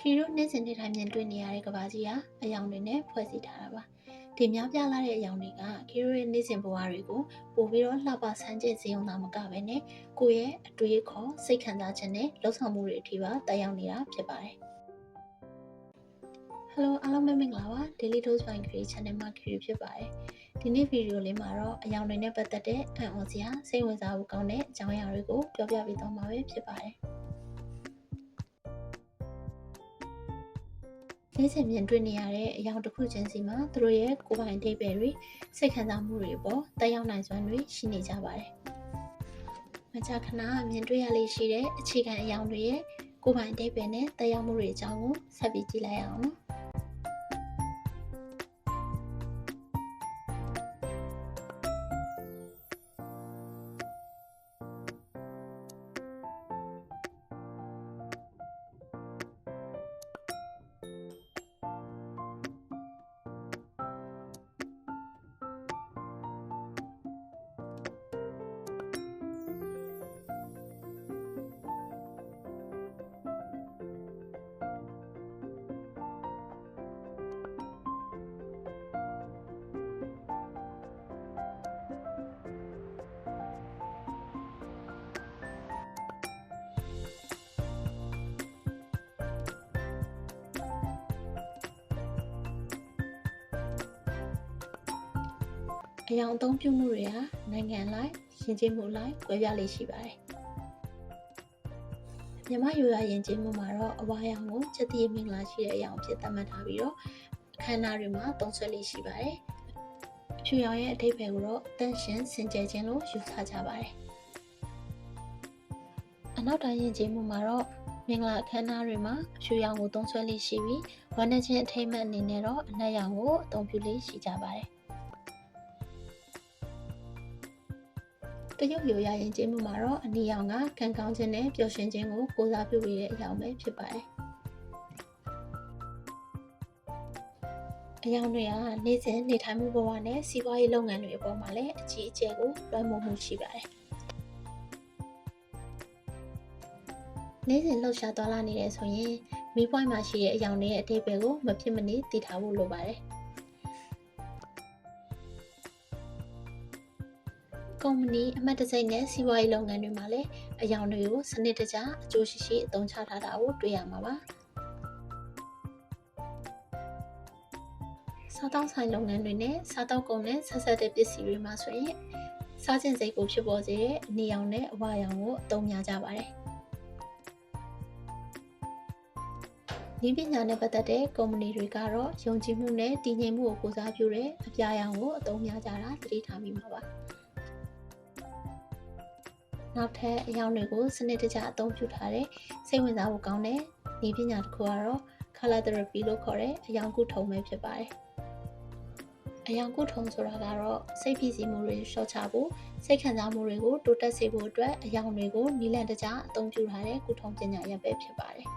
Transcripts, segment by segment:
ခီရိုနေ့စဉ်နေ့တိုင်းမြင်တွေ့နေရတဲ့ကဘာကြီးဟာအယောင်တွေနဲ့ဖွဲ့စည်းထားတာပါဒီများပြားလာတဲ့အယောင်တွေကခီရိုရဲ့နေ့စဉ်ဘဝတွေကိုပို့ပြီးတော့လှပဆန်းကျင်စေုံသာမကပဲနဲ့ကိုယ့်ရဲ့အတွေးအခေါ်စိတ်ခံစားချက်နဲ့လှုပ်ဆောင်မှုတွေအထိပါတက်ရောက်နေတာဖြစ်ပါတယ်Hello အားလုံးပဲမင်္ဂလာပါ Daily Dose by Create Channel မှာ Create ဖြစ်ပါတယ်ဒီနေ့ဗီဒီယိုလေးမှာတော့အယောင်တွေနဲ့ပတ်သက်တဲ့အံ့ဩစရာစိတ်ဝင်စားဖို့ကောင်းတဲ့အကြောင်းအရာတွေကိုပြောပြပေးသွားမှာပဲဖြစ်ပါတယ်နေ့စဉ်မြင်တွေ့နေရတဲ့အယောင်တစ်ခုချင်းစီမှာသူတို့ရဲ့ကိုယ်ပိုင်အဓိပ္ပာယ်တွေစိတ်ခံစားမှုတွေပေါ်တက်ရောက်နိုင်စွမ်းတွေရှိနေကြပါတယ်။မကြာခဏမြင်တွေ့ရလေရှိတဲ့အခြေခံအယောင်တွေရဲ့ကိုယ်ပိုင်အဓိပ္ပာယ်နဲ့တက်ရောက်မှုတွေအကြောင်းကိုဆက်ပြီးကြည့်လိုက်အောင်နော်။အယောင်အသုံးပြုမှုတွေဟာနိုင်ငံလိုက်ယဉ်ကျေးမှုလိုက်ကွဲပြားလေရှိပါတယ်။မြန်မာရိုးရာယဉ်ကျေးမှုမှာတော့အဝါရောင်ကိုချက်တည်းမင်္ဂလာရှိတဲ့အယောင်အဖြစ်သတ်မှတ်ထားပြီးတော့အခမ်းအနားတွေမှာသုံးစွဲလေရှိပါတယ်။အဖြူရောင်ရဲ့အဓိပ္ပာယ်ကိုတော့တန့်ရှင်းစင်ကြယ်ခြင်းလို့ယူဆကြပါတယ်။အနောက်တိုင်းယဉ်ကျေးမှုမှာတော့မင်္ဂလာအခမ်းအနားတွေမှာအဖြူရောင်ကိုသုံးစွဲလေရှိပြီးဝမ်းနည်းခြင်းအထိမ်းအမှတ်အနေနဲ့တော့အနက်ရောင်ကိုအသုံးပြုလေရှိကြပါတယ်။တရုတ်ရိုးရာယဉ်ကျေးမှုမှာတော့အနီရောင်ကခံကောင်းခြင်းနဲ့ပျော်ရွှင်ခြင်းကိုကိုးစားပြုနေတဲ့အယောင်ပဲဖြစ်ပါတယ်။အယောင်တွေဟာနေ့စဉ်နေထိုင်မှုဘဝနဲ့စီးပွားရေးလုပ်ငန်းတွေအပေါ်မှာလည်းအကြီးအကျယ်ကိုလွှမ်းမိုးမှုရှိပါတယ်။နေ့စဉ်လှုပ်ရှားသွားလာနေတယ်ဆိုရင်မီးပွိုင်းမှာရှိတဲ့အယောင်တွေရဲ့အဓိပ္ပာယ်ကိုမဖြစ်မနေသိထားဖို့လိုပါတယ်။ကုမ္ပဏီအမှတ်တံဆိပ်နဲ့စီးပွားရေးလုပ်ငန်းတွေမှာလည်းအယောင်တွေကိုစနစ်တကျအကျိုးရှိရှိအသုံးချထားတာကိုတွေ့ရမှာပါ။စားသောက်ဆိုင်လုပ်ငန်းတွေနဲ့စားသောက်ကုန်နဲ့ဆက်ဆက်တဲ့ပစ္စည်းတွေမှာဆိုရင်စားခြင်းစိတ်ကိုဖြစ်ပေါ်စေတဲ့အနီရောင်နဲ့အဝါရောင်ကိုအသုံးများကြပါတယ်။ဒီပညာနဲ့ပတ်သက်တဲ့ကုမ္ပဏီတွေကတော့ယုံကြည်မှုနဲ့တည်ငြိမ်မှုကိုကိုးစားပြုတဲ့အပြာရောင်ကိုအသုံးများကြတာသတိထားမိမှာပါ။နောက်ထပ်အယောင်တွေကိုစနစ်တကျအသုံးပြုထားတဲ့စိတ်ဝင်စားဖို့ကောင်းတဲ့နည်းပညာတစ်ခုကတော့ color therapy လို့ခေါ်တဲ့အယောင်ကုထုံပဲဖြစ်ပါတယ်။အယောင်ကုထုံဆိုတာကတော့စိတ်ဖိစီးမှုတွေလျှော့ချဖို့စိတ်ခံစားမှုတွေကိုတိုးတက်စေဖို့အတွက်အယောင်တွေကိုနည်းလမ်းတကျအသုံးပြုထားတဲ့ကုထုံပညာရပ်ပဲဖြစ်ပါတယ်။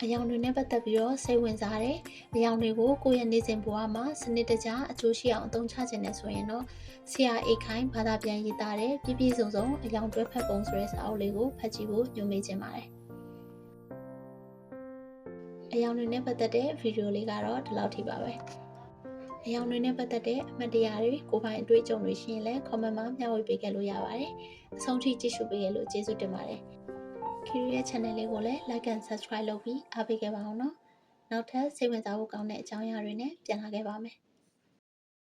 အယောင်တွေနဲ့ပတ်သက်ပြီးတော့စိတ်ဝင်စားတဲ့အယောင်တွေကိုကိုယ့်ရဲ့နေ့စဉ်ဘဝမှာစနစ်တကျအကျိုးရှိအောင်အသုံးချခြင်းနဲ့ဆိုရင်တော့ဆရာအိတ်ခိုင်ဘာသာပြန်ရေးသားတဲ့ပြည့်စုံစုံအယောင်တွဲဖက်ပုံဆိုတဲ့စာအုပ်လေးကိုဖတ်ကြည့်ဖို့ညွှန်ပေးခြင်းပါတယ်။အယောင်တွေနဲ့ပတ်သက်တဲ့ဗီဒီယိုလေးကတော့ဒီလောက်ထိပါပဲ။အယောင်တွေနဲ့ပတ်သက်တဲ့အမှတ်တရတွေကိုယ်ပိုင်အတွေ့အကြုံတွေရှိရင်လည်း comment မှာမျှဝေပေးခဲ့လို့ရပါတယ်။အဆုံးထိကြည့်ရှုပေးရလို့ကျေးဇူးတင်ပါတယ်။ Create ရဲ့ channel လေးကိုလည်း like and subscribe လုပ်ပြီးအားပေးခဲ့ပါအောင်နော်။နောက်ထပ်စိတ်ဝင်စားဖို့ကောင်းတဲ့အကြောင်းအရာတွေနဲ့ပြန်လာခဲ့ပါမယ်။